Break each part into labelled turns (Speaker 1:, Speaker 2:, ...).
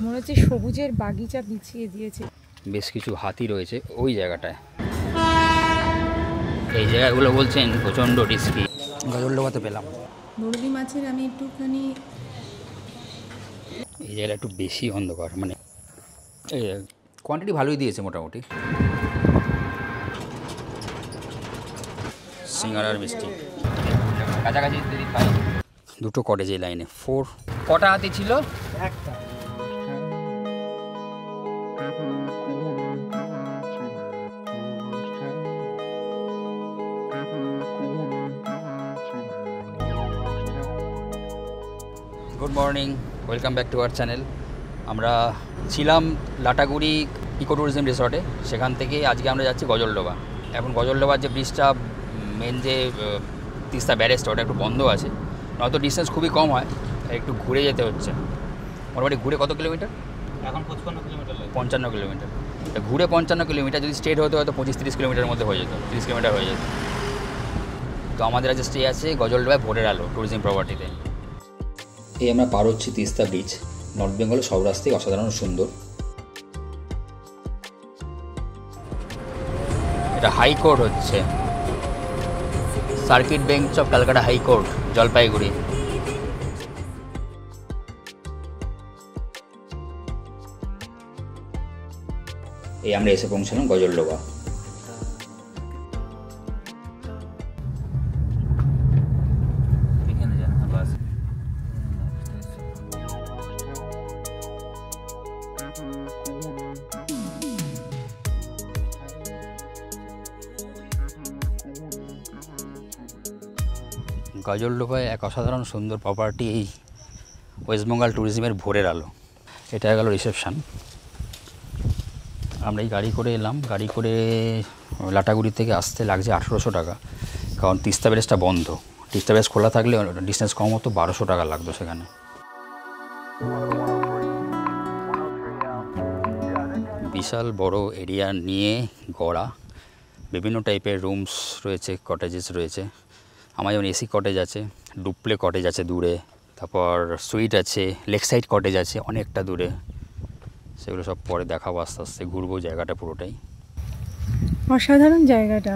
Speaker 1: মনে হচ্ছে সবুজের বাগিচা বিছিয়ে দিয়েছে।
Speaker 2: বেশ কিছু হাতি রয়েছে ওই জায়গাটায়। এই জায়গাগুলো বলছেন প্রচণ্ড রিস্কি। গজলডোবাতে পেলাম
Speaker 1: বড়দি মাছের আমি একটুখানি।
Speaker 2: এই জায়গাটা একটু বেশি অন্ধকার, মানে কোয়ান্টিটি ভালোই দিয়েছে মোটামুটি। সিঙ্গারার মিষ্টি কাছাকাছি যদি পাই। দুটো কটেজ এই লাইনে 4। কটা হাতি ছিল?
Speaker 3: একটা।
Speaker 2: Good morning, welcome back to our channel. আমরা ছিলাম লাটাগুড়ি ইকো ট্যুরিজম রিসর্টে, সেখান থেকে আজকে আমরা যাচ্ছি গজলডোবা। এখন গজলডোবার যে ব্রিজটা, মেন যে তিস্তা ব্যারেজটা, ওটা একটু বন্ধ আছে, নয়তো ডিস্টেন্স খুবই কম হয়, একটু ঘুরে যেতে হচ্ছে। মোটামুটি ঘুরে কত কিলোমিটার? এখন 55 কিলোমিটার। 55 কিলোমিটার। ঘুরে 55 কিলোমিটার, যদি স্ট্রেট হতে হয়তো 25-30 কিলোমিটারের মধ্যে হয়ে যেত, 30 কিলোমিটার হয়ে যেত। তো আমাদের আজ স্টে আছে গজলডোবায় ভোরের আলো ট্যুরিজম প্রপার্টিতে। এই আমরা পার হচ্ছি তিস্তা ব্রিজ। নর্থ বেঙ্গলের সব রাস্তাই অসাধারণ সুন্দর। এটা হাইকোর্ট হচ্ছে, circuit bench of Calcutta high court, Jalpaiguri. এই আমরা এসে পৌঁছলাম গজলডোবা। গজলডোবায় এক অসাধারণ সুন্দর প্রপার্টি, এই ওয়েস্টবেঙ্গল ট্যুরিজমের ভোরের আলো। এটা গেল রিসেপশান। আমরা এই গাড়ি করে এলাম, গাড়ি করে লাটাগুড়ি থেকে আসতে লাগছে 1800 টাকা, কারণ তিস্তা ব্যারেজটা বন্ধ। তিস্তা ব্যারেজ খোলা থাকলে ডিস্টেন্স কম হতো, 1200 টাকা লাগতো সেখানে। বিশাল বড় এরিয়া নিয়ে গড়া, বিভিন্ন টাইপের রুমস রয়েছে, কটেজেস রয়েছে। আমার যেমন এসি কটেজ আছে, ডুপ্লে কটেজ আছে দূরে, তারপর সুইট আছে, লেক সাইড কটেজ আছে অনেকটা দূরে। সেগুলো সব পরে দেখাবো, আস্তে আস্তে ঘুরবো জায়গাটা পুরোটাই।
Speaker 1: অসাধারণ জায়গাটা,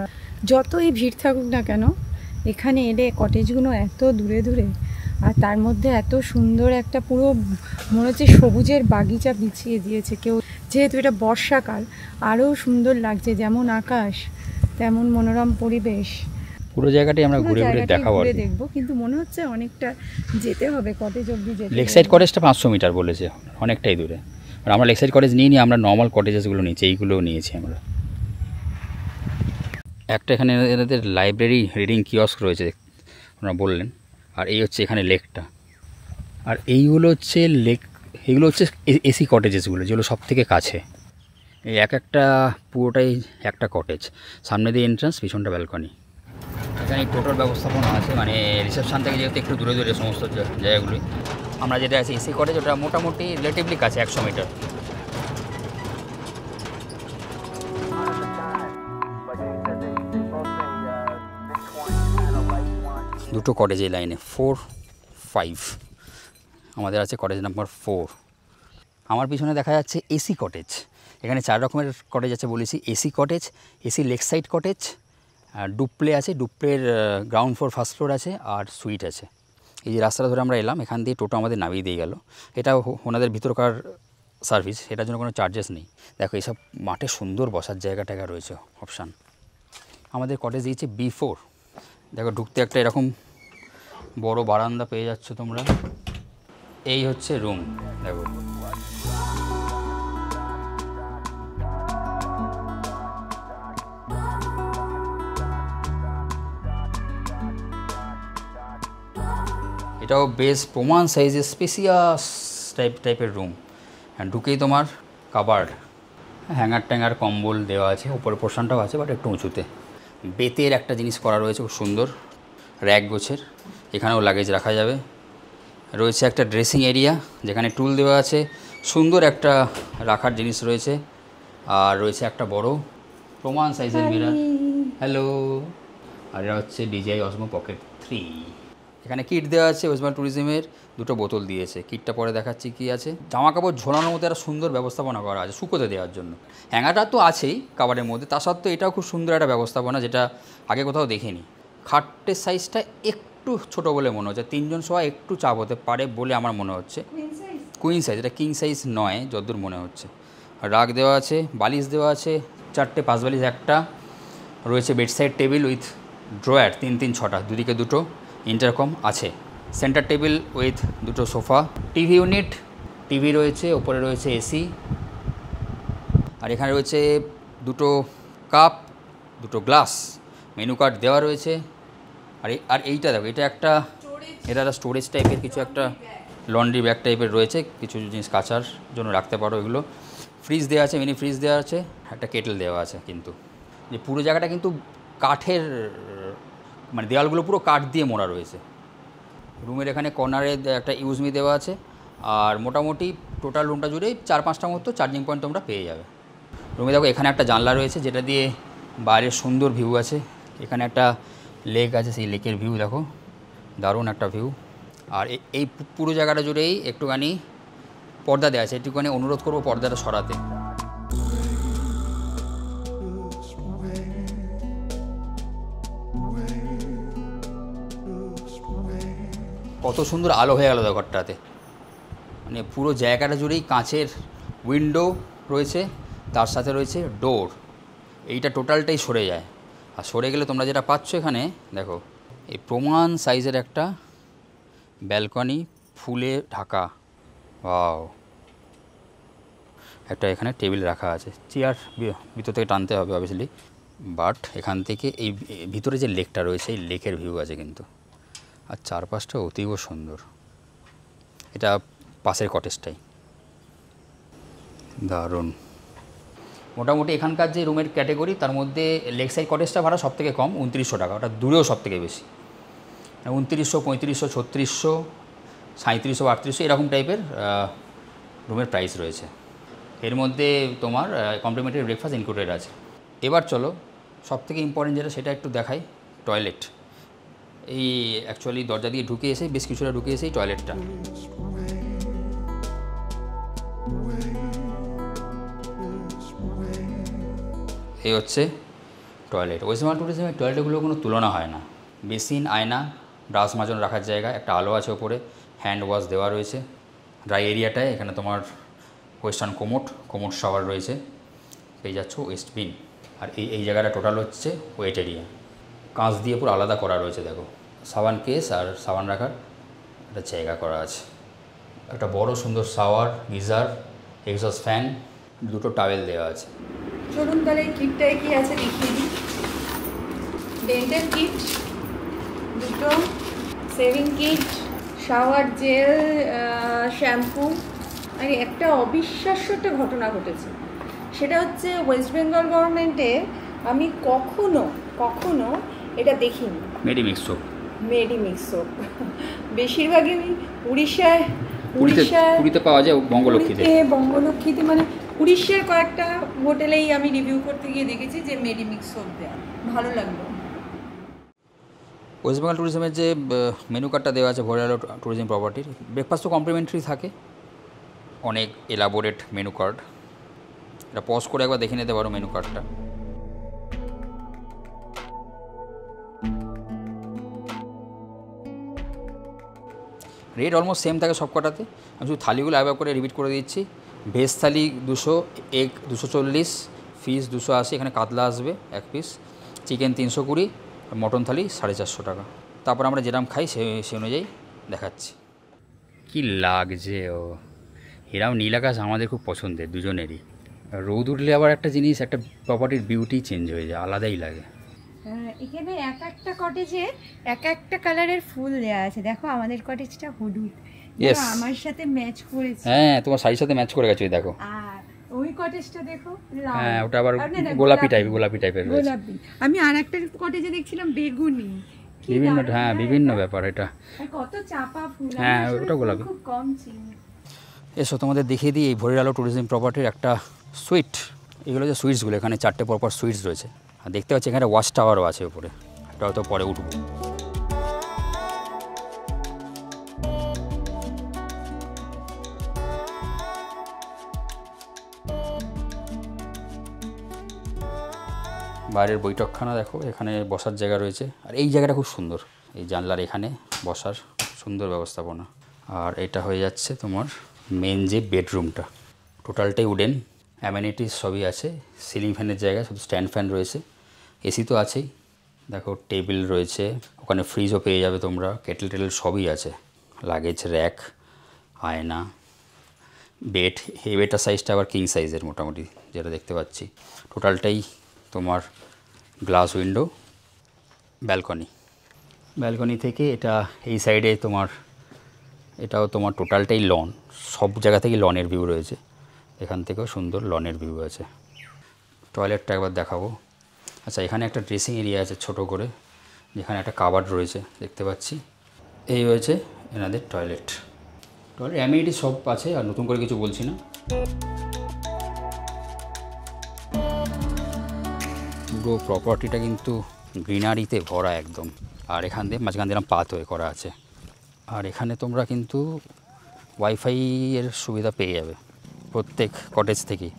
Speaker 1: যতই ভিড় থাকুক না কেন, এখানে এলে কটেজগুলো এত দূরে দূরে, আর তার মধ্যে এত সুন্দর একটা পুরো মনে হচ্ছে সবুজের বাগিচা বিছিয়ে দিয়েছে কেউ। যেহেতু এটা বর্ষাকাল, আরও সুন্দর লাগছে, যেমন আকাশ তেমন মনোরম পরিবেশ।
Speaker 2: পুরো জায়গাটাই আমরা ঘুরে ঘুরে দেখাবো,
Speaker 1: দেখবো। কিন্তু মনে হচ্ছে অনেকটা যেতে হবে কটেজ অবধি যেতে।
Speaker 2: লেক সাইড কটেজটা 500 মিটার বলেছে, অনেকটাই দূরে। আর আমরা লেক সাইড কটেজ নিয়ে আমরা নর্মাল কটেজেসগুলো নিয়েছি, এইগুলোও নিয়েছি আমরা। একটা এখানে এদের লাইব্রেরি রিডিং কিয়স্ক রয়েছে আপনারা বললেন। আর এই হচ্ছে এখানে লেকটা, আর এইগুলো হচ্ছে লেক, এইগুলো হচ্ছে এসি কটেজেসগুলো, যেগুলো সব থেকে কাছে। এই একটা পুরোটাই একটা কটেজ, সামনে দিয়ে এন্ট্রান্স, পিছনটা ব্যালকনি। এখানে টোটোর ব্যবস্থাপনা আছে, মানে রিসেপশান থেকে যেহেতু একটু দূরে দূরে সমস্ত জায়গাগুলি। আমরা যেটা আছে এসি কটেজ, ওটা মোটামুটি রিলেটিভলি কাছে, 100 মিটার। দুটো কটেজ এই লাইনে 4, 5। আমাদের আছে কটেজ নাম্বার 4। আমার পিছনে দেখা যাচ্ছে এসি কটেজ। এখানে 4 রকমের কটেজ আছে বলেছি। AC cottage, AC lake side cottage, duplex আছে, ডুপ্লের গ্রাউন্ড ফ্লোর, ফার্স্ট ফ্লোর আছে, আর সুইট আছে। এই যে রাস্তাটা ধরে আমরা এলাম, এখান দিয়ে টোটো আমাদের নামিয়ে দিয়ে গেল। এটা ওনাদের ভিতরকার সার্ভিস, এটার জন্য কোনো চার্জেস নেই। দেখো এইসব মাঠে সুন্দর বসার জায়গা টায়গা রয়েছে অপশান। আমাদের কটেজ দিয়েছে B4। দেখো ঢুকতে একটা এরকম বড় বারান্দা পেয়ে যাচ্ছ তোমরা। এই হচ্ছে রুম, দেখো এটাও বেশ প্রমাণ সাইজের স্পেসিয়াস টাইপের রুম। ঢুকেই তোমার কাবার্ড, হ্যাঙ্গার ট্যাঙ্গার, কম্বল দেওয়া আছে, উপরের পোর্শনটাও আছে বাট একটু উঁচুতে। বেতের একটা জিনিস করা রয়েছে খুব সুন্দর, র্যাক গোছের, এখানেও লাগেজ রাখা যাবে। রয়েছে একটা ড্রেসিং এরিয়া যেখানে টুল দেওয়া আছে, সুন্দর একটা রাখার জিনিস রয়েছে। আর রয়েছে একটা বড় প্রমাণ সাইজের মিরর। হ্যালো। আর এটা হচ্ছে DJI Osmo Pocket 3। এখানে কিট দেওয়া আছে ওয়েস্ট বেঙ্গল ট্যুরিজমের, দুটো বোতল দিয়েছে। কিটটা পরে দেখাচ্ছি কী আছে। জামা কাপড় ঝোলানোর মধ্যে একটা সুন্দর ব্যবস্থাপনা করা আছে শুকোতে দেওয়ার জন্য। হ্যাঙ্গারটা তো আছেই কাবারের মধ্যে, তা সত্ত্বেও এটাও খুব সুন্দর একটা ব্যবস্থাপনা, যেটা আগে কোথাও দেখিনি। খাটের সাইজটা একটু ছোট বলে মনে হচ্ছে, 3 জন শোয়া একটু চাপ হতে পারে বলে আমার মনে হচ্ছে। কুইন সাইজ, এটা কিং সাইজ নয় যতদূর মনে হচ্ছে। রাগ দেওয়া আছে, বালিশ দেওয়া আছে 4টে, 5 বালিশ একটা রয়েছে। বেডসাইড টেবিল উইথ ড্রয়ার 3 6টা, দুদিকে দুটো। ইন্টারকম আছে। সেন্টার টেবিল উইথ দুটো সোফা। টিভি ইউনিট, টিভি রয়েছে, ওপরে রয়েছে এসি। আর এখানে রয়েছে দুটো কাপ, দুটো গ্লাস, মেনু কার্ড দেওয়া রয়েছে। আর এইটা দেখো, এটা একটা স্টোরেজ টাইপের কিছু, একটা লন্ড্রি ব্যাগ টাইপের রয়েছে, কিছু জিনিস কাচার জন্য রাখতে পারো এগুলো। ফ্রিজ দেওয়া আছে, মিনি ফ্রিজ দেওয়া আছে, একটা কেটেল দেওয়া আছে। কিন্তু যে পুরো জায়গাটা কিন্তু কাঠের, মানে দেওয়ালগুলো পুরো কাঠ দিয়ে মোড়া রয়েছে। রুমের এখানে কর্নারে একটা ইউজমি দেওয়া আছে। আর মোটামুটি টোটাল রুমটা জুড়েই 4-5টা মতো চার্জিং পয়েন্ট তোমরা পেয়ে যাবে। রুমে দেখো এখানে একটা জানলা রয়েছে, যেটা দিয়ে বাইরের সুন্দর ভিউ আছে। এখানে একটা লেক আছে, সেই লেকের ভিউ দেখো, দারুণ একটা ভিউ। আর এই পুরো জায়গাটা জুড়েই একটুখানি পর্দা দেওয়া আছে, একটুখানি অনুরোধ করবো পর্দাটা সরাতে। কত সুন্দর আলো হয়ে গেল ঘরটাতে, মানে পুরো জায়গাটা জুড়েই কাঁচের উইন্ডো রয়েছে, তার সাথে রয়েছে ডোর। এইটা টোটালটাই সরে যায়। আর সরে গেলে তোমরা যেটা পাচ্ছ এখানে দেখো, এই প্রমাণ সাইজের একটা ব্যালকনি, ফুলে ঢাকা। ওয়াও, একটা এখানে টেবিল রাখা আছে, চেয়ার ভিতর থেকে টানতে হবে অবভিয়াসলি। বাট এখান থেকে এই ভিতরে যে লেকটা রয়েছে, এই লেকের ভিউ আছে কিন্তু। আর চারপাশটা অতীব সুন্দর। এটা পাশের কটেজটাই দারুণ। মোটামুটি এখানকার যে রুমের ক্যাটেগরি, তার মধ্যে লেক সাইড কটেজটা ভাড়া সব থেকে কম, 2900 টাকা। ওটা দূরেও সব থেকে বেশি, 2900, 3500, 3600, 3700, 3800 এরকম টাইপের রুমের প্রাইস রয়েছে। এর মধ্যে তোমার কমপ্লিমেন্টারি ব্রেকফাস্ট ইনক্লুডেড আছে। এবার চলো সব থেকে ইম্পর্টেন্ট যেটা, সেটা একটু দেখাই, টয়লেট। এই অ্যাকচুয়ালি দরজা দিয়ে ঢুকে এসে, বেশ কিছুটা ঢুকে এসেই টয়লেটটা। এই হচ্ছে টয়লেট। ওয়েস্ট বেঙ্গল ট্যুরিজমের টয়লেটগুলো কোনো তুলনা হয় না। বেসিন, আয়না, ব্রাশ মাজন রাখার জায়গা, একটা আলো আছে ওপরে, হ্যান্ড ওয়াশ দেওয়া রয়েছে। ড্রাই এরিয়াটায় এখানে তোমার ওয়েস্টার্ন কোমোড শাওয়ার রয়েছে, পেয়ে যাচ্ছ ওয়েস্ট বিন। আর এই জায়গাটা টোটাল হচ্ছে ওয়েট এরিয়া, কাঁচ দিয়ে পুরো আলাদা করা রয়েছে। দেখো সাবান কেস আর সাবান রাখার একটা জায়গা করা আছে। একটা বড় সুন্দর শাওয়ার, গিজার, এক্সস্ট ফ্যান, দুটো টাওয়েল দেওয়া আছে।
Speaker 1: চলুন তাহলে এই কিটটায় কি আছে দেখিয়ে দিই। ডেন্টাল কিট, দুটো shaving kit, shower gel, shampoo. আর একটা অবিশ্বাস্য একটা ঘটনা ঘটেছে, সেটা হচ্ছে ওয়েস্ট বেঙ্গল গভর্নমেন্টে আমি কখনো এটা দেখিনি।
Speaker 2: মেডিমিক্স সোপ
Speaker 1: বেশিরভাগই আমি
Speaker 2: পুরীতে পাওয়া যায়,
Speaker 1: বঙ্গলক্ষ্মীতে মানে উড়িষ্যার কয়েকটা হোটেলেই আমি রিভিউ করতে গিয়ে দেখেছি যে মেডিমিক্স সোপ দেওয়া, ভালো লাগলো।
Speaker 2: ওয়েস্ট বেঙ্গল ট্যুরিজমের যে মেনু কার্ডটা দেওয়া আছে ভোরেলো ট্যুরিজম প্রপার্টির, ব্রেকফাস্ট তো কমপ্লিমেন্টারি থাকে, অনেক এলাবোরেট মেনু কার্ড। এটা পজ করে একবার দেখে নিতে পারো মেনু কার্ডটা। রেট অলমোস্ট সেম থাকে সব কটাতে। আমি শুধু থালিগুলো একবার করে রিপিট করে দিচ্ছি। ভেজ থালি 200, এগ 240, ফিশ 280, এখানে কাতলা আসবে 1 পিস, চিকেন 320, মটন থালি 450 টাকা। তারপর আমরা যেরকম খাই সে অনুযায়ী দেখাচ্ছি। কি লাগছে ও, এরাও নীল আকাশ আমাদের খুব পছন্দের দুজনেরই। রোদ উঠলে আবার একটা জিনিস, একটা প্রপার্টির বিউটি চেঞ্জ হয়ে যায়, আলাদাই লাগে।
Speaker 1: এখানে এক একটা কটেজে এক একটা কালারের ফুল দেওয়া আছে। দেখো আমাদের কটেজটা হলুদ, আমার সাথে ম্যাচ করেছে।
Speaker 2: হ্যাঁ, তোমার শাড়ির সাথে ম্যাচ করে গেছে দেখো।
Speaker 1: আর ওই কটেজটা দেখো লাল,
Speaker 2: হ্যাঁ ওটা আবার গোলাপি টাইপের রয়েছে।
Speaker 1: গোলাপি, আমি আর একটা কটেজে দেখছিলাম বেগুনি।
Speaker 2: বিভিন্ন ব্যাপার এটা।
Speaker 1: কত চাপা ফুল,
Speaker 2: হ্যাঁ ওটা গোলাপি।
Speaker 1: খুব কম চিনি।
Speaker 2: এসো তোমাদের দেখিয়ে দিই এই ভোরেলো ট্যুরিজম প্রপার্টির একটা সুইট। এগুলো যে সুইটসগুলো, এখানে 4টে পরপর সুইটস রয়েছে। আর দেখতে পাচ্ছি এখানে ওয়াচ টাওয়ারও আছে উপরে, এটা হয়তো পরে উঠবো। বাইরের বৈঠকখানা দেখো, এখানে বসার জায়গা রয়েছে। আর এই জায়গাটা খুব সুন্দর, এই জানলার এখানে বসার সুন্দর ব্যবস্থাপনা। আর এটা হয়ে যাচ্ছে তোমার মেন যে বেডরুমটা, টোটালটাই উডেন, অ্যামেনিটিস সবই আছে। সিলিং ফ্যানের জায়গায় শুধু স্ট্যান্ড ফ্যান রয়েছে, এসি তো আছেই। দেখো টেবিল রয়েছে, ওখানে ফ্রিজও পেয়ে যাবে তোমরা, কেটেল টেটেল সবই আছে, লাগেজ র্যাক, আয়না, বেড। এই বেডটার সাইজটা আবার কিং সাইজের মোটামুটি যেটা দেখতে পাচ্ছি। টোটালটাই তোমার গ্লাস উইন্ডো, ব্যালকনি থেকে এটা এই সাইডে তোমার, এটাও তোমার টোটালটাই লন, সব জায়গা থেকে লনের ভিউ রয়েছে। এখান থেকেও সুন্দর লনের ভিউ আছে। টয়লেটটা একবার দেখাবো। আচ্ছা, এখানে একটা ড্রেসিং এরিয়া আছে ছোট করে, যেখানে একটা কাবার্ড রয়েছে দেখতে পাচ্ছি। এই হয়েছে এনাদের টয়লেট অ্যামিনিটি সব আছে, আর নতুন করে কিছু বলছি না। পুরো প্রপার্টিটা কিন্তু গ্রিনারিতে ভরা একদম। আর এখান দিয়ে মাঝখান দিয়ে পাথ হয়ে করা আছে। আর এখানে তোমরা কিন্তু ওয়াইফাই এর সুবিধা পেয়ে যাবে প্রত্যেক কটেজ থেকেই।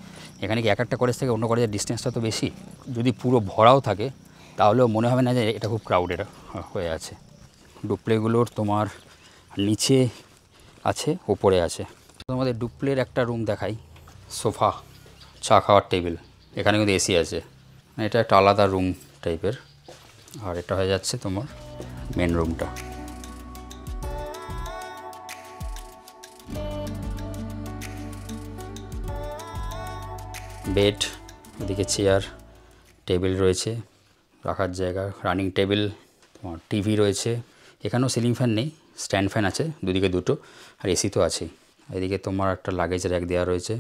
Speaker 2: এখানে কি এক একটা কটেজ থেকে অন্য কটেজের ডিস্টেন্সটা তো বেশি, যদি পুরো ভরাও থাকে তাহলেও মনে হবে না যে এটা খুব ক্রাউডেড হয়ে আছে। ডুপ্লেগুলোর তোমার নিচে আছে, ওপরে আছে। তোমাদের ডুপ্লের একটা রুম দেখাই, সোফা, চা খাওয়ার টেবিল, এখানে কিন্তু এসি আছে। এটা একটা আলাদা রুম টাইপের। আর এটা হয়ে যাচ্ছে তোমার মেন রুমটা। বেড, ওদিকে চেয়ার, টেবিল রয়েছে, রাখার জায়গা, রানিং টেবিল, তোমার টিভি রয়েছে। এখানেও সিলিং ফ্যান নেই, স্ট্যান্ড ফ্যান আছে দুদিকে দুটো, আর এসি তো আছেই। এদিকে তোমার একটা লাগেজ র্যাক দেওয়া রয়েছে,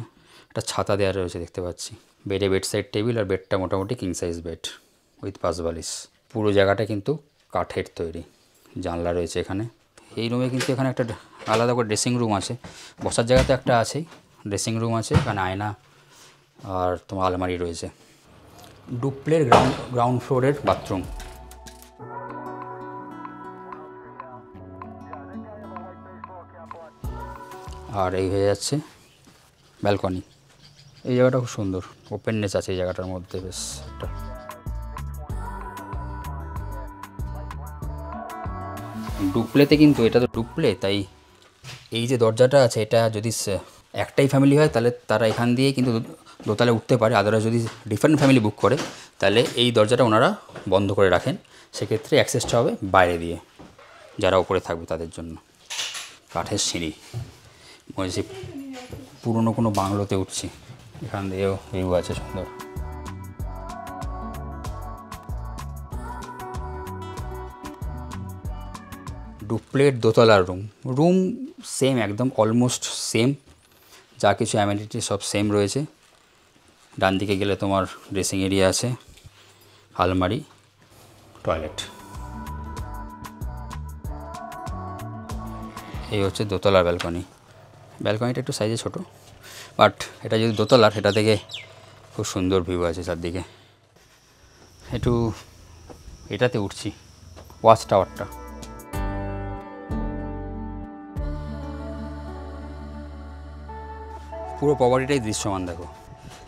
Speaker 2: একটা ছাতা দেওয়া রয়েছে দেখতে পাচ্ছি। বেডে বেড সাইড টেবিল, আর বেডটা মোটামুটি কিং সাইজ বেড উইথ পাঁচ বালিশ। পুরো জায়গাটা কিন্তু কাঠের তৈরি, জানলা রয়েছে এখানে। এই রুমে কিন্তু এখানে একটা আলাদা করে ড্রেসিং রুম আছে, বসার জায়গা তো একটা আছেই, ড্রেসিং রুম আছে, এখানে আয়না আর তোমার আলমারি রয়েছে। ডুপ্লের গ্রাউন্ড ফ্লোরের বাথরুম। আর এই হয়ে যাচ্ছে ব্যালকনি। এই জায়গাটা খুব সুন্দর, ওপেননেস আছে এই জায়গাটার মধ্যে, বেশ একটা। ডুপ্লেতে কিন্তু, এটা তো ডুপ্লে, তাই এই যে দরজাটা আছে, এটা যদি একটাই ফ্যামিলি হয় তাহলে তারা এখান দিয়ে কিন্তু দোতলায় উঠতে পারে। আদারওয়াইজ যদি ডিফারেন্ট ফ্যামিলি বুক করে তাহলে এই দরজাটা ওনারা বন্ধ করে রাখেন, সেক্ষেত্রে অ্যাক্সেসটা হবে বাইরে দিয়ে, যারা উপরে থাকবে তাদের জন্য। কাঠের সিঁড়ি, মনে হচ্ছে পুরনো কোনো বাংলোতে উঠছি। এখান দিয়েও ভিউ আছে সুন্দর। ডুপ্লের দোতলার রুম সেম, একদম অলমোস্ট সেম, যা কিছু অ্যামেনিটি সব সেম রয়েছে। ডান দিকে গেলে তোমার ড্রেসিং এরিয়া আছে, আলমারি, টয়লেট। এই হচ্ছে দোতলার ব্যালকনিটা একটু সাইজে ছোট, বাট এটা যদি দোতলার, এটা থেকে খুব সুন্দর ভিউ আছে চারদিকে। একটু এটাতে উঠছি, ওয়াচ টাওয়ারটা। পুরো প্রপার্টিটাই দৃশ্যমান দেখো।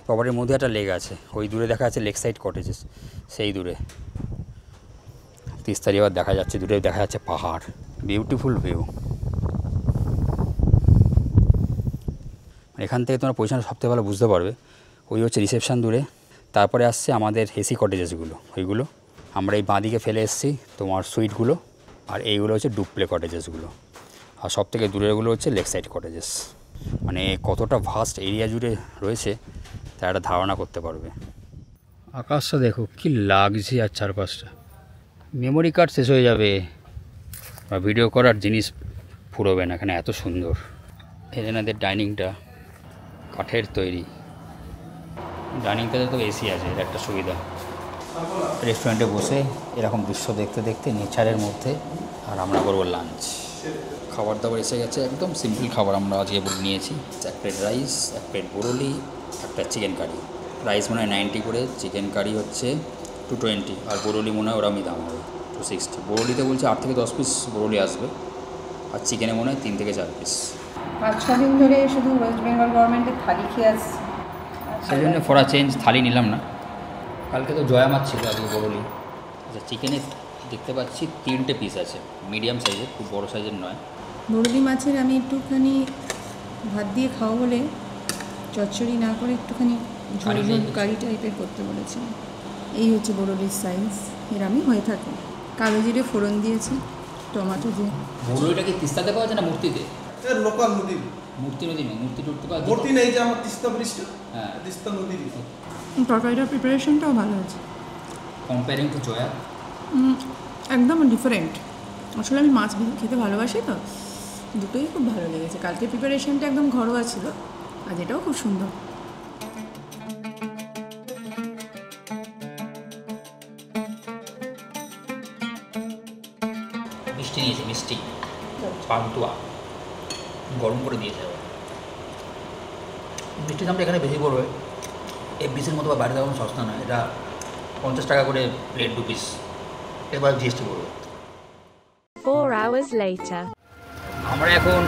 Speaker 2: প্রপার্টির মধ্যে একটা লেক আছে, ওই দূরে দেখা যাচ্ছে লেক সাইড কটেজেস, সেই দূরে তিস্তারি আবার দেখা যাচ্ছে, দূরে দেখা যাচ্ছে পাহাড়, বিউটিফুল ভিউ। এখান থেকে তোমরা পজিশনটা সবথেকে ভালো বুঝতে পারবে। ওই হচ্ছে রিসেপশান দূরে, তারপরে আসছে আমাদের এসি কটেজেসগুলো, ওইগুলো আমরা এই বাঁদিকে ফেলে এসেছি তোমার সুইটগুলো, আর এইগুলো হচ্ছে ডুপ্লে কটেজেসগুলো, আর সব থেকে দূরেরগুলো হচ্ছে লেক সাইড কটেজেস। মানে কতটা ভাস্ট এরিয়া জুড়ে রয়েছে তা একটা ধারণা করতে পারবে। আকাশটা দেখো কি লাগছে, আর চারপাশটা, মেমোরি কার্ড শেষ হয়ে যাবে বা ভিডিও করার জিনিস ফুরোবে না, এখানে এত সুন্দর। এনাদের ডাইনিংটা কাঠের তৈরি, ডাইনিংটাতে তো এসি আছে, এটা একটা সুবিধা। রেস্টুরেন্টে বসে এরকম দৃশ্য দেখতে দেখতে নেচারের মধ্যে, আর আমরা করবো লাঞ্চ। খাবার দাবার এসে গেছে, একদম সিম্পল খাবার আমরা আজকে নিয়েছি। এক প্লেট রাইস, এক প্লেট বরলি, একটা চিকেন কারি। রাইস মনে হয় 90 করে, চিকেন কারি হচ্ছে 220, আর বরলি মনে হয় ওরমই দাম হবে 260। বরলিতে বলছে 8 থেকে 10 পিস বরলি আসবে, আর চিকেনে মনে হয় 3 থেকে 4 পিস।
Speaker 1: 5-6 দিন ধরে শুধু ওয়েস্ট বেঙ্গল গভর্নমেন্টের থালি খেয়ে আসছি,
Speaker 2: সেই জন্য ফর আ চেঞ্জ থালি নিলাম না, কালকে তো জয়া মাছ ছিল, আজকে বড়লি। আচ্ছা, চিকেনে দেখতে পাচ্ছি 3টে পিস আছে, মিডিয়াম সাইজের, খুব বড় সাইজের নয়।
Speaker 1: বড়লি মাছের আমি একটুখানি ভাত দিয়ে খাওয়া বলে চচ্চড়ি না করে একটুখানি ঝোল ঝোল কারি টাইপের করতে বলেছি। এই হচ্ছে বড়লির সাইজ, এরমই হয়ে থাকে। কালো জিরে ফোড়ন দিয়েছি, টমেটো দিয়ে।
Speaker 2: বড়লিটা কি তিস্তাতে পাওয়া যায় না মূর্তিতে?
Speaker 3: লোকাল নদী,
Speaker 2: মূর্তি নদী নেই, মূর্তি টুর্তি পাওয়া যায়?
Speaker 3: মূর্তি নেই যে আমার তিস্তা ব্রিজটা,
Speaker 2: হ্যাঁ
Speaker 3: তিস্তা নদীর।
Speaker 1: তরকারিটার প্রিপারেশনটাও ভালো আছে
Speaker 2: কম্পেয়ারিং টু জয়া,
Speaker 1: একদম ডিফারেন্ট। আসলে আমি মাছ খেতে ভালোবাসি তো, দুটোই খুব ভালো লেগেছে। কালকে প্রিপারেশনটা একদম ঘরোয়া ছিল, আজ এটাও খুব সুন্দর।
Speaker 2: মিষ্টি নিয়েছি, মিষ্টি পান্তুয়া গরম করে দিয়েছে। মিষ্টির দামটা এখানে বেশি পড়বে, এফবিসির মতো বা বাইরে দাম সস্তা নয়। এটা 50 টাকা করে প্লেট, 2 পিস, এবার জিএসটি পড়বে।
Speaker 4: 4 hours later.
Speaker 2: আমরা এখন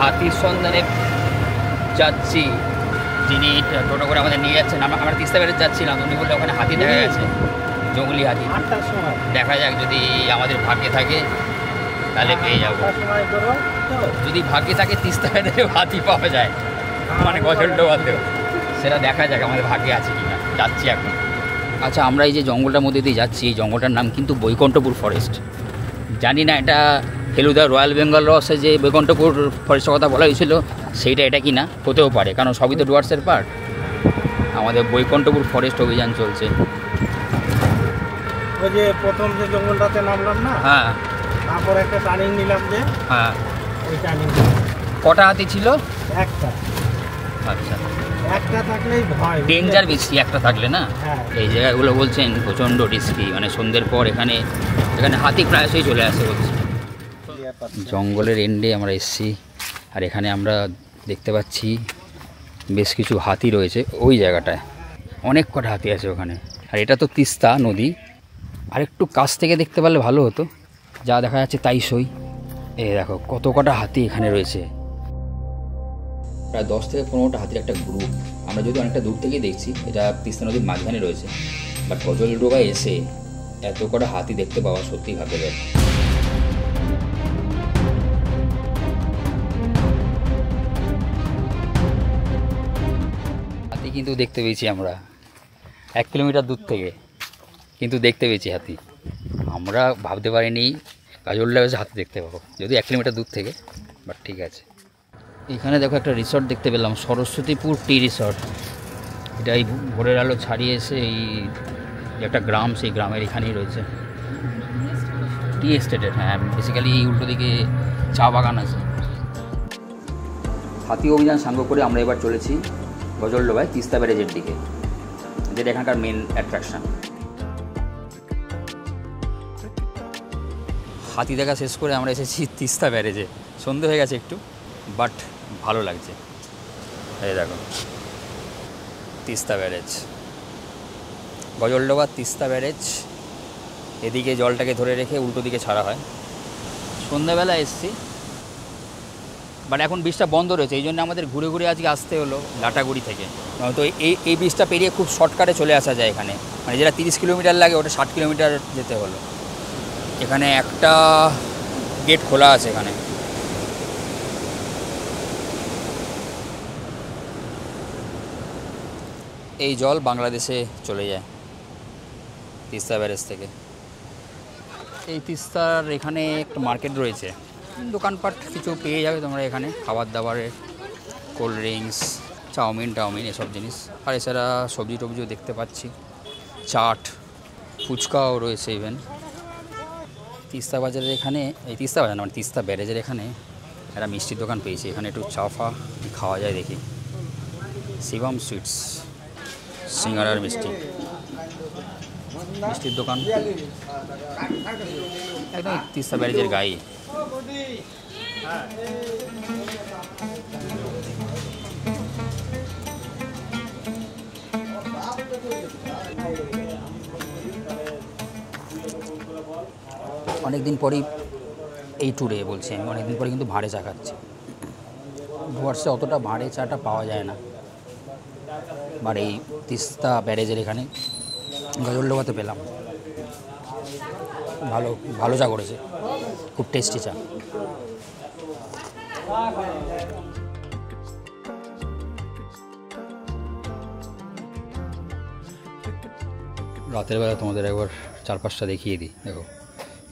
Speaker 2: হাতির সন্ধানে যাচ্ছি, যিনি টোটো করে আমাদের নিয়ে যাচ্ছেন। আমরা তিস্তা বেড়ে যাচ্ছিলাম, উনি বললে ওখানে হাতি দেখা গেছে, জঙ্গলি হাতি। দেখা যাক, যদি আমাদের ভাগ্যে থাকে তাহলে পেয়ে যাবো। যদি ভাগ্যে থাকে তিস্তা বেড়েও হাতি পাওয়া যায়, মানে গজলডোবাতেও, সেটা দেখা যাক আমাদের ভাগ্যে আছে কিনা। যাচ্ছি এখন। আচ্ছা, আমরা এই যে জঙ্গলটার মধ্যে দিয়ে যাচ্ছি, এই জঙ্গলটার নাম কিন্তু বৈকুণ্ঠপুর ফরেস্ট। জানি না এটা ফেলুদা রয়্যাল বেঙ্গল রসে যে বৈকুণ্ঠপুর ফরেস্টের কথা বলা হয়েছিল সেইটা এটা কি না, হতেও পারে, কারণ সবই তো ডুয়ার্সের পার্ট। আমাদের বৈকুণ্ঠপুর ফরেস্ট অভিযান চলছে।
Speaker 3: ওই যে প্রথম যে জঙ্গলটাতে নামলাম না,
Speaker 2: হ্যাঁ,
Speaker 3: তারপর একটা টার্নিং নিলাম, যে
Speaker 2: হ্যাঁ।
Speaker 3: ওই টার্নিং
Speaker 2: কটা হাতি ছিল?
Speaker 3: একটা,
Speaker 2: আচ্ছা,
Speaker 3: একটা থাকলেই ভয়,
Speaker 2: ডেঞ্জার বেশি একটা থাকলে না।
Speaker 3: হ্যাঁ।
Speaker 2: এই জায়গাগুলো বলছেন প্রচণ্ড রিস্কি, মানে সন্ধ্যের পর এখানে হাতি প্রায়শই চলে আসে বলছে। জঙ্গলের এন্ডে আমরা এসেছি, আর এখানে আমরা দেখতে পাচ্ছি বেশ কিছু হাতি রয়েছে ওই জায়গাটায়, অনেক কটা হাতি আছে ওখানে। আর এটা তো তিস্তা নদী, আর একটু কাছ থেকে দেখতে পারলে ভালো হতো। যা দেখা যাচ্ছে তাই সই। এই দেখো কত কটা হাতি এখানে রয়েছে, প্রায় 10 থেকে 15টা হাতির একটা গ্রুপ। আমরা যদি অনেকটা দূর থেকেই দেখছি, এটা তিস্তা নদীর মাঝখানে রয়েছে, বাট গজলডোবায় এসে এত কটা হাতি দেখতে পাওয়া সত্যিই ভাগ্যের ব্যাপার। হাতি কিন্তু দেখতে পেয়েছি আমরা 1 কিলোমিটার দূর থেকে, কিন্তু দেখতে পেয়েছি হাতি। আমরা ভাবতে পারিনি গজলডোবায় এসে হাতি দেখতে পাবো, যদি 1 কিলোমিটার দূর থেকে, বাট ঠিক আছে। এখানে দেখো একটা রিসর্ট দেখতে পেলাম, সরস্বতীপুর টি রিসর্ট। এটা এই ভোরের আলো ছাড়িয়ে এসে এই একটা গ্রাম, সেই গ্রামের এখানেই রয়েছে, টি এস্টেটের। হ্যাঁ, বেসিক্যালি এই উল্টো দিকে চা বাগান আছে। হাতি অভিযান সাঙ্গ করে আমরা এবার চলেছি গজলডোবায় তিস্তা ব্যারেজের দিকে, যেটা এখানকার মেন অ্যাট্রাকশান। হাতি দেখা শেষ করে আমরা এসেছি তিস্তা ব্যারেজে। সন্ধে হয়ে গেছে একটু, বাট ভালো লাগছে। এই দেখো তিস্তা ব্যারেজ, গজলডোবা তিস্তা ব্যারেজ। এদিকে জলটাকে ধরে রেখে উল্টো দিকে ছাড়া হয়। সন্ধ্যাবেলা এসছি, বাট এখন ব্রিজটা বন্ধ রয়েছে, এই জন্য আমাদের ঘুরে ঘুরে আজকে আসতে হলো লাটাগুড়ি থেকে। তো এই ব্রিজটা পেরিয়ে খুব শর্টকাটে চলে আসা যায় এখানে, মানে যেটা 30 কিলোমিটার লাগে ওটা 60 কিলোমিটার যেতে হলো। এখানে একটা গেট খোলা আছে এখানে। এই জল বাংলাদেশে চলে যায় তিস্তা ব্যারেজ থেকে। এই তিস্তার এখানে একটা মার্কেট রয়েছে, দোকানপাট কিছু পেয়ে যাবে তোমরা এখানে, খাবার দাবারের, কোল্ড ড্রিঙ্কস, চাউমিন এসব জিনিস। আর এছাড়া সবজি টবজিও দেখতে পাচ্ছি, চাট, ফুচকাও রয়েছে ইভেন। তিস্তা বাজারের এখানে, এই তিস্তা বাজার মানে তিস্তা ব্যারেজের এখানে একটা মিষ্টির দোকান পেয়েছি, এখানে একটু চা ফা খাওয়া যায় দেখি। শিবম সুইটস, সিঙ্গারার মিষ্টির দোকান, একদম তিস্তা ব্যারেজের গায়ে। অনেকদিন পরেই এই ট্যুরে বলছি আমি, অনেকদিন পরে কিন্তু ভাঁড়ে চা খাচ্ছি। ডুয়ার্সে অতটা ভাঁড়ে চাটা পাওয়া যায় না, আর এই তিস্তা ব্যারেজের এখানে গজলডোবাতে পেলাম। ভালো ভালো চা করেছে, খুব টেস্টি চা। রাতের বেলা তোমাদের একবার চারপাশটা দেখিয়ে দিই। দেখো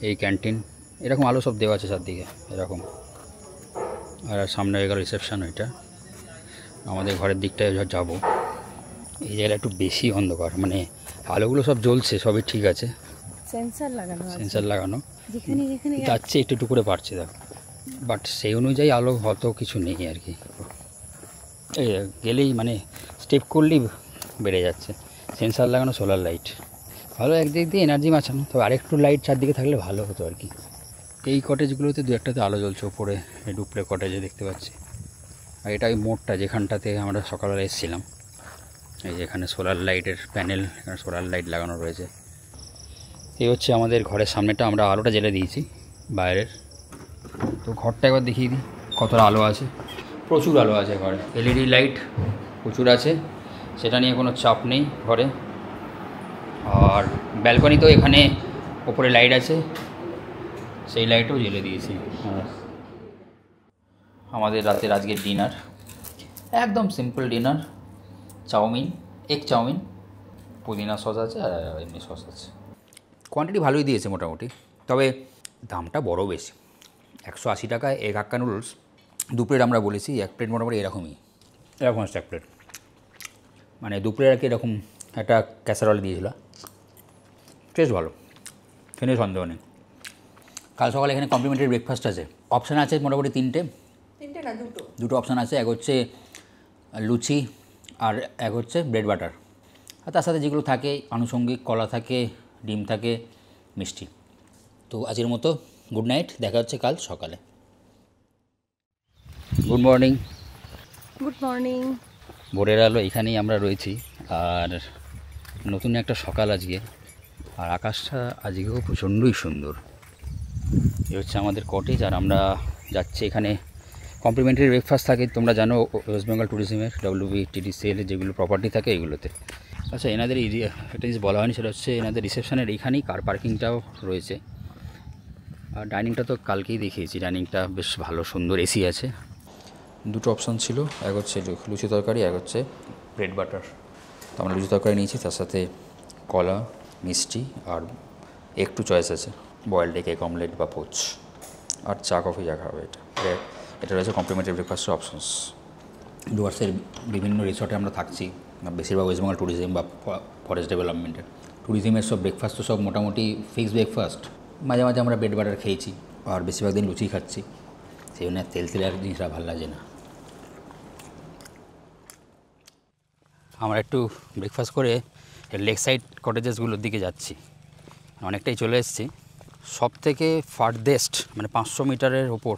Speaker 2: এই ক্যান্টিন, এরকম আলো সব দেওয়া আছে চারদিকে এরকম। আর সামনে হয়ে গেল রিসেপশান। ওইটা আমাদের ঘরের দিকটায় যাব। এই জায়গাটা একটু বেশি অন্ধকার, মানে আলোগুলো সব জ্বলছে, সবই ঠিক আছে,
Speaker 1: সেন্সার লাগানো আছে,
Speaker 2: সেন্সার লাগানো
Speaker 1: যেখানে যেখানে
Speaker 2: যাচ্ছে একটু একটু করে পারছে দেখো, বাট সেই অনুযায়ী আলো হয়তো কিছু নেই আর কি। এই গেলেই মানে স্টেপ করলেই বেড়ে যাচ্ছে। সেন্সার লাগানো, সোলার লাইট, ভালো একদিক দিয়ে এনার্জি বাঁচানো। তবে আরেকটু লাইট চারদিকে থাকলে ভালো হতো আর কি। এই কটেজগুলোতে দু একটাতে আলো জ্বলছে, ওপরে ডুপ্লে কটেজে দেখতে পাচ্ছি। আর এটা ওই মোড়টা যেখানটাতে আমরা সকালবেলা এসেছিলাম। এই যে এখানে সোলার লাইটের প্যানেল, এখানে সোলার লাইট লাগানো রয়েছে। এই হচ্ছে আমাদের ঘরের সামনেটা, আমরা আলোটা জ্বেলে দিয়েছি বাইরের। তো ঘরটা একবার দেখিয়ে দিই কতটা আলো আছে। প্রচুর আলো আছে ঘরে, এলইডি লাইট প্রচুর আছে, সেটা নিয়ে কোনো চাপ নেই ঘরে। আর ব্যালকনিতেও এখানে ওপরে লাইট আছে, সেই লাইটও জ্বেলে দিয়েছি। আমাদের রাতের আজকের ডিনার একদম simple dinner. Chowmein, egg chowmein, পুদিনা সস আছে আর এমনি সস আছে। কোয়ান্টিটি ভালোই দিয়েছে মোটামুটি, তবে দামটা বড় বেশি। 180 টাকায় এগ হাক্কা নুডলস 2 প্লেট আমরা বলেছি, 1 প্লেট মোটামুটি এরকমই, এরকম হচ্ছে 1 প্লেট। মানে 2 প্লেট আর কি এরকম একটা ক্যাসারোল দিয়েছিল। টেস্ট ভালো, খেয়ে সন্দেহ নেই। কাল সকালে এখানে কমপ্লিমেন্টারি ব্রেকফাস্ট আছে, অপশান আছে মোটামুটি তিনটে না দুটো অপশান আছে। এক হচ্ছে লুচি আর এক হচ্ছে ব্রেড বাটার, আর তার সাথে যেগুলো থাকে আনুষঙ্গিক কলা থাকে, ডিম থাকে, মিষ্টি। তো আজকের মতো গুড নাইট, দেখা হচ্ছে কাল সকালে। Good morning.
Speaker 1: Good morning.
Speaker 2: ভোরের আলো এখানেই আমরা রয়েছি, আর নতুন একটা সকাল আজকে। আর আকাশটা আজকেও প্রচণ্ডই সুন্দর। এই হচ্ছে আমাদের কটেজ, আর আমরা যাচ্ছি এখানে কমপ্লিমেন্টারি ব্রেকফাস্ট থাকে, তোমরা জানো ওয়েস্ট বেঙ্গল ট্যুরিজমের WBTDCL যেগুলো প্রপার্টি থাকে এগুলোতে। আচ্ছা, এনাদের একটা জিনিস বলা হয়নি, সেটা হচ্ছে এনাদের রিসেপশনের এইখানেই কার পার্কিংটাও রয়েছে। আর ডাইনিংটা তো কালকেই দেখিয়েছি, ডাইনিংটা বেশ ভালো সুন্দর, এসি আছে। দুটো অপশান ছিল, এক হচ্ছে লুচি তরকারি, এক হচ্ছে ব্রেড বাটার। তো আমরা লুচি তরকারি নিয়েছি, তার সাথে কলা, মিষ্টি আর একটু চয়েস আছে, বয়েলড এগ, অমলেট বা পোচ, আর চা কফি যা খাবে। এটা রয়েছে কমপ্লিমেন্টারি ব্রেকফাস্টের অপশনস। ডুয়ার্সের বিভিন্ন রিসর্টে আমরা থাকছি, বেশিরভাগ ওয়েস্ট বেঙ্গল ট্যুরিজম বা ফরেস্ট ডেভেলপমেন্টের ট্যুরিজমের সব ব্রেকফাস্ট তো সব মোটামুটি ফিক্সড ব্রেকফাস্ট। মাঝে মাঝে আমরা ব্রেড বাটার খেয়েছি, আর বেশিরভাগ দিন লুচি খাচ্ছি, সেই জন্য তেল তেলের জিনিসটা ভালো লাগে না। আমরা একটু ব্রেকফাস্ট করে লেক সাইড কটেজেসগুলোর দিকে যাচ্ছি, অনেকটাই চলে এসেছি। সব থেকে ফার্দেস্ট মানে 500 মিটারের ওপর,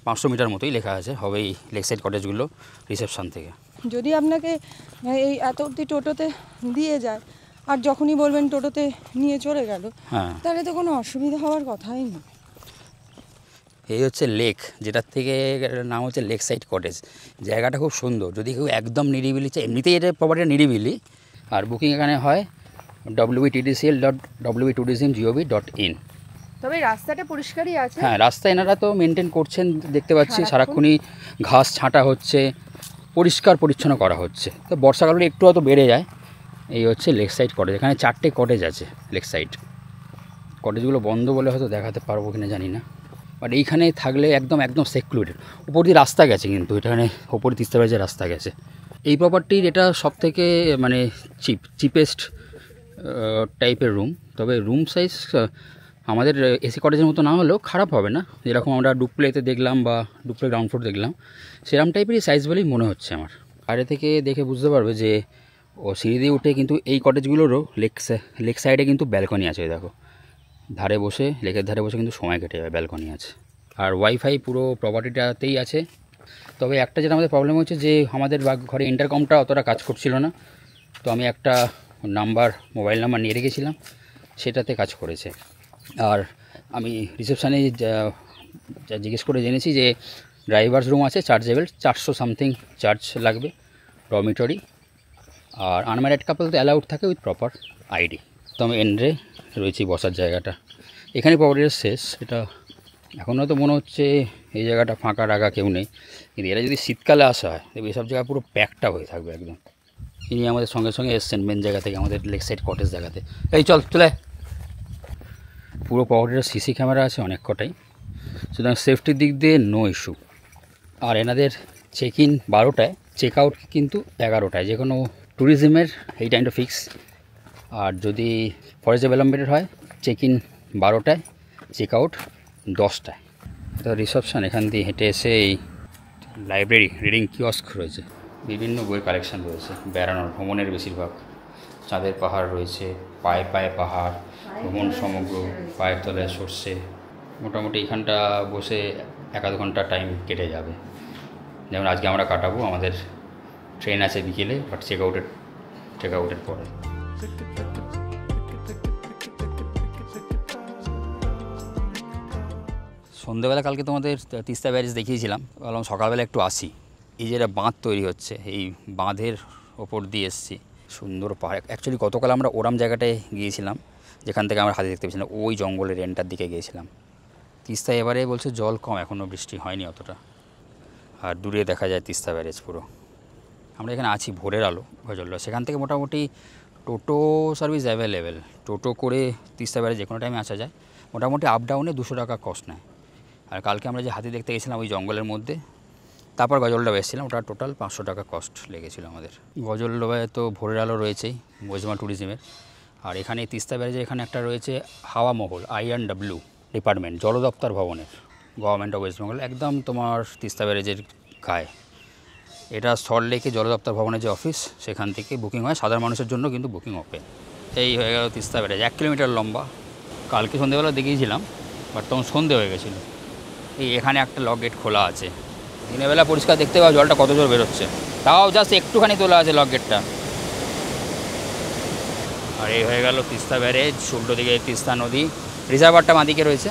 Speaker 2: 500 মিটার মতোই লেখা আছে হবে এই লেক সাইড কটেজগুলো রিসেপশন থেকে।
Speaker 1: যদি আপনাকে এই এত অবধি টোটোতে দিয়ে যায়, আর যখনই বলবেন টোটোতে নিয়ে চলে গেল,
Speaker 2: হ্যাঁ,
Speaker 1: তাহলে তো কোনো অসুবিধা হওয়ার কথাই না।
Speaker 2: এই হচ্ছে লেক, যেটার থেকে নাম হচ্ছে লেক সাইড কটেজ। জায়গাটা খুব সুন্দর, যদি কেউ একদম নিরিবিলি চায়, এমনিতেই এটা প্রপার্টিটা নিরিবিলি। আর বুকিং এখানে হয় wbtdcl.wbtourism.gov.in।
Speaker 1: তবে রাস্তাটা পরিষ্কারই আছে।
Speaker 2: হ্যাঁ, রাস্তা এনারা তো মেনটেন করছেন, দেখতে পাচ্ছি সারাক্ষণই ঘাস ছাঁটা হচ্ছে, পরিষ্কার পরিচ্ছন্ন করা হচ্ছে। তো বর্ষাকালে একটু হয়তো বেড়ে যায়। এই হচ্ছে লেক সাইড কটেজ, এখানে 4টে কটেজ আছে লেক সাইড। কটেজগুলো বন্ধ বলে হয়তো দেখাতে পারবো কিনা জানি না, বাট এইখানে থাকলে একদম একদম সেক্লুডেড। উপর দিয়ে রাস্তা গেছে, কিন্তু এখানে ওপরে তিস্তা ব্যারেজের রাস্তা গেছে। এই প্রপার্টির এটা সবথেকে মানে চিপেস্ট টাইপের রুম। তবে রুম সাইজ আমাদের এসি কটেজের মতো না হলেও খারাপ হবে না, যেরকম আমরা ডুপ্লেতে দেখলাম বা ডুপ্লে গ্রাউন্ড ফ্লোর দেখলাম, সেরকম টাইপেরই সাইজ বলেই মনে হচ্ছে আমার। বাইরে থেকে দেখে বুঝতে পারবে যে সিঁড়ি দিয়ে উঠে কিন্তু এই কটেজগুলোরও লেক সাইডে কিন্তু ব্যালকনি আছে। দেখো, ধারে বসে, লেকের ধারে বসে কিন্তু সময় কেটে যাবে, ব্যালকনি আছে। আর ওয়াইফাই পুরো প্রপার্টিটাতেই আছে। তবে একটা যেটা আমাদের প্রবলেম হচ্ছে যে আমাদের ঘরে ইন্টারকমটা অতটা কাজ করছিল না। তো আমি একটা মোবাইল নাম্বার নিয়ে রেখেছিলাম, সেটাতে কাজ করেছে। আর আমি রিসেপশানে জিজ্ঞেস করে জেনেছি যে ড্রাইভার্স রুম আছে চার্জেবল, 400 সামথিং চার্জ লাগবে, ডরমিটরি। আর আনম্যারিড কাপল তো অ্যালাউড থাকে উইথ প্রপার আইডি। তো আমি এন্ডে রয়েছি বসার জায়গাটা, এখানে পাওয়ারের শেষ। এটা এখন হয়তো মনে হচ্ছে এই জায়গাটা ফাঁকা রাখা কেউ নেই, কিন্তু এরা যদি শীতকালে আসা হয় দেখবে এসব জায়গা পুরো প্যাকটা হয়ে থাকবে একদম। ইনি আমাদের সঙ্গে সঙ্গে এসছেন মেন জায়গা থেকে, আমাদের লেক সাইড কটেজ জায়গাতে। এই চলে, পুরো পাওয়ারের সিসি ক্যামেরা আছে অনেক কটাই, সুতরাং সেফটির দিক দিয়ে নো ইস্যু। আর এনাদের চেক ইন 12টায়, চেক আউট কিন্তু 11টায়। যে কোনো ট্যুরিজমের এই টাইমটা ফিক্স। আর যদি ফরেস্ট ডেভেলপমেন্টের হয় চেক ইন 12টায়, চেক আউট 10টায়। তো রিসেপশন, এখান দিয়ে হেঁটে এসে এই লাইব্রেরি, রিডিং কিয়স্ক রয়েছে, বিভিন্ন বইয়ের কালেকশান রয়েছে, বেড়ানোর ভ্রমণের বেশিরভাগ। চাঁদের পাহাড় রয়েছে, পায়ে পায়ে পাহাড়, ভ্রমণ সমগ্র, পায়ের তলায় সর্ষে। মোটামুটি এখানটা বসে 1-2 ঘন্টা টাইম কেটে যাবে। যেমন আজকে আমরা কাটাবো, আমাদের ট্রেন আছে বিকেলে, বাট চেক আউটের পরে। সন্ধ্যেবেলা কালকে তোমাদের তিস্তা ব্যারেজ দেখিয়েছিলাম, বললাম সকালবেলা একটু আসি। এই যে একটা বাঁধ তৈরি হচ্ছে, এই বাঁধের ওপর দিয়ে এসেছি, সুন্দর পাহাড়। অ্যাকচুয়ালি গতকাল আমরা ওরাম জায়গাটায় গিয়েছিলাম, যেখান থেকে আমরা হাতি দেখতে পেয়েছিলাম, ওই জঙ্গলের এন্ডটার দিকে গিয়েছিলাম। তিস্তায় এবারে বলছে জল কম, এখনও বৃষ্টি হয়নি অতটা। আর দূরে দেখা যায় তিস্তা ব্যারেজ পুরো। আমরা এখানে আছি ভোরের আলো গজলডোবা, সেখান থেকে মোটামুটি টোটো সার্ভিস অ্যাভেলেবেল। টোটো করে তিস্তা ব্যারেজ যে কোনো টাইমে আসা যায়। মোটামুটি আপ ডাউনে 200 টাকা কস্ট নেয়। আর কালকে আমরা যে হাতি দেখতে গেছিলাম ওই জঙ্গলের মধ্যে, তারপর গজলডোবা এসেছিলাম, ওটা টোটাল 500 টাকা কস্ট লেগেছিল আমাদের। গজলডোবায় তো ভোরের আলো রয়েছেই, মজমা ট্যুরিজমের। আর এখানে তিস্তা ব্যারেজে এখানে একটা রয়েছে হাওয়া মহল, I&W ডিপার্টমেন্ট, জল দপ্তর ভবনের, গভর্নমেন্ট অফ ওয়েস্ট বেঙ্গল, একদম তোমার তিস্তা ব্যারেজের গায়ে। এটা সল্টলেকে জল দপ্তর ভবনের যে অফিস, সেখান থেকে বুকিং হয়, সাধারণ মানুষের জন্য কিন্তু বুকিং ওপেন। এই হয়ে গেল তিস্তা ব্যারেজ, 1 কিলোমিটার লম্বা। কালকে সন্ধ্যেবেলা দেখিয়েছিলাম, বাট তখন সন্ধে হয়ে গেছিলো। এই এখানে একটা লক গেট খোলা আছে, দিনের বেলা পরিষ্কার দেখতে পাও জলটা কত জোর বেরোচ্ছে, তাও জাস্ট একটুখানি তোলা আছে লক গেটটা। আর এই হয়ে গেল তিস্তা ব্যারেজ, উল্টো দিকে তিস্তা নদী, রিজার্ভারটা বাঁদিকে রয়েছে,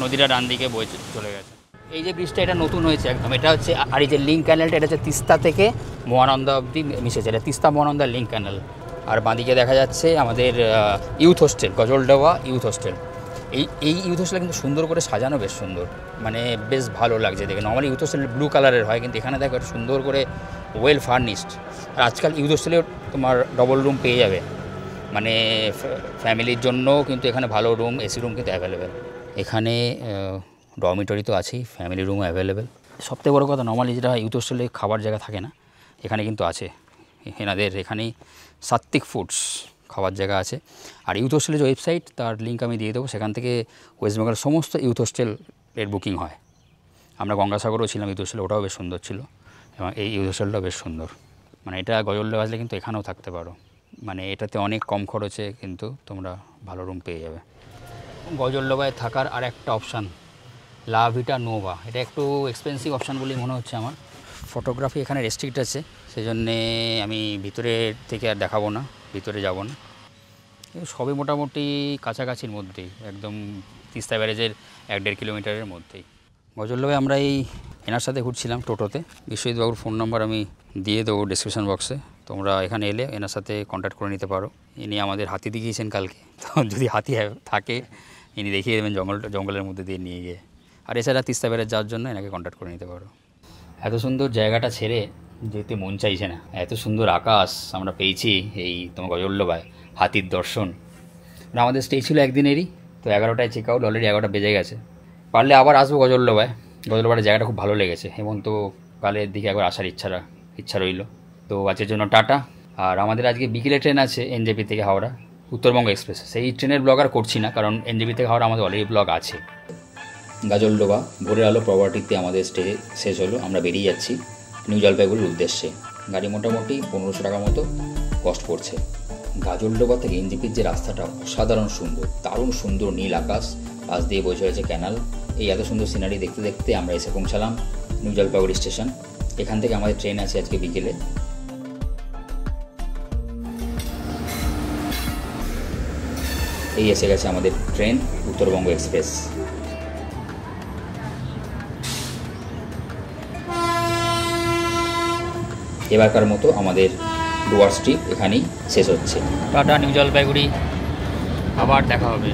Speaker 2: নদীটা ডান দিকে বয়ে চলে গেছে। এই যে ব্রিজটা, এটা নতুন হয়েছে একদম। এটা হচ্ছে, আর এই যে লিঙ্ক ক্যানেলটা, এটা হচ্ছে তিস্তা থেকে মহানন্দা অবধি মিশেছে, এটা তিস্তা মহানন্দা লিঙ্ক ক্যানেল। আর বাঁদিকে দেখা যাচ্ছে আমাদের youth hostel, Gajoldoba youth hostel. এই ইউথ হোস্টেল কিন্তু সুন্দর করে সাজানো, বেশ সুন্দর, মানে বেশ ভালো লাগছে দেখে। নর্মালি ইউথ হোস্টেল ব্লু কালারের হয়, কিন্তু এখানে দেখো সুন্দর করে ওয়েল ফার্নিশড। আর আজকাল ইউথ হোস্টেলেও তোমার ডবল রুম পেয়ে যাবে, মানে ফ্যামিলির জন্যও কিন্তু এখানে ভালো রুম, এসি রুম কিন্তু অ্যাভেলেবেল। এখানে ডরমিটরি তো আছেই, ফ্যামিলি রুমও অ্যাভেলেবেল। সবথেকে বড়ো কথা, নর্মালি যেটা হয় ইউথ হোস্টেলে খাবার জায়গা থাকে না, এখানে কিন্তু আছে। এনাদের এখানেই সাত্ত্বিক ফুডস খাবার জায়গা আছে। আর ইউথ হোস্টেলের যে ওয়েবসাইট, তার লিঙ্ক আমি দিয়ে দেবো, সেখান থেকে ওয়েস্ট বেঙ্গলের সমস্ত ইউথ হোস্টেলের বুকিং হয়। আমরা গঙ্গাসাগরেও ছিলাম ইউথ হোস্টেলে, ওটাও বেশ সুন্দর ছিল, এবং এই ইউথ হোস্টেলটাও বেশ সুন্দর। মানে এটা গজলডোবা আসলে কিন্তু এখানেও থাকতে পারো, মানে এটাতে অনেক কম খরচে কিন্তু তোমরা ভালো রুম পেয়ে যাবে। গজলডোবায় থাকার আর একটা অপশান লা ভিটা নোভা, এটা একটু এক্সপেন্সিভ অপশান বলেই মনে হচ্ছে আমার। ফটোগ্রাফি এখানে রেস্ট্রিক্ট আছে, সেজন্যে আমি ভিতরের থেকে আর দেখাবো না, ভিতরে যাব না। সবই মোটামুটি কাছাকাছির মধ্যেই, একদম তিস্তা ব্যারেজের 1-1.5 কিলোমিটারের মধ্যেই। গজলডোবায় আমরা এই এনার সাথে ঘুরছিলাম টোটোতে। বিশ্বজিৎ বাবুর ফোন নাম্বার আমি দিয়ে দেবো ডিসক্রিপশন বক্সে, তোমরা এখানে এলে এনার সাথে কন্ট্যাক্ট করে নিতে পারো। ইনি আমাদের হাতি দেখিয়েছেন কালকে, তো যদি হাতি থাকে ইনি দেখিয়ে দেবেন জঙ্গলের মধ্যে দিয়ে নিয়ে গিয়ে। আর এছাড়া তিস্তা ব্যারেজ যাওয়ার জন্য এনাকে কন্ট্যাক্ট করে নিতে পারো। এত সুন্দর জায়গাটা ছেড়ে যেতে মন চাইছে না, এত সুন্দর আকাশ আমরা পেয়েছি এই তোমার গজলডোবায়, হাতির দর্শন। আমাদের স্টে ছিল একদিনেরই, তো 11টায় চেক আউট, অলরেডি 11টা বেজে গেছে। পারলে আবার আসবো গজলডোবায়, গজলডোবার জায়গাটা খুব ভালো লেগেছে, হেমন্তকালের দিকে একবার আসার ইচ্ছা রইল। তো আজকের জন্য টাটা। আর আমাদের আজকে বিকেলে ট্রেন আছে এনজেপি থেকে হাওড়া, উত্তরবঙ্গ এক্সপ্রেস। সেই ট্রেনের ব্লগ আর করছি না, কারণ এনজেপি থেকে হাওড়া আমাদের অলরেডি ব্লগ আছে। গজলডোবা ভোরের আলো প্রপার্টিতে আমাদের স্টে শেষ হলো, আমরা বেরিয়ে যাচ্ছি নিউ জলপাইগুড়ির উদ্দেশ্যে। গাড়ি মোটামুটি 1500 টাকা মতো কস্ট পড়ছে। গজলডোবা থেকে এনজেপির যে রাস্তাটা অসাধারণ সুন্দর, দারুণ সুন্দর নীল আকাশ, পাশ দিয়ে বয়ে চলেছে ক্যানাল। এই এত সুন্দর সিনারি দেখতে দেখতে আমরা এসে পৌঁছালাম নিউ জলপাইগুড়ি স্টেশন। এখান থেকে আমাদের ট্রেন আছে আজকে বিকেলে। এই এসে গেছে আমাদের ট্রেন, উত্তরবঙ্গ এক্সপ্রেস। এবারকার মতো আমাদের ডুয়ার্স ট্রিপ এখানেই শেষ হচ্ছে। টাটা নিউ জলপাইগুড়ি, আবার দেখা হবে।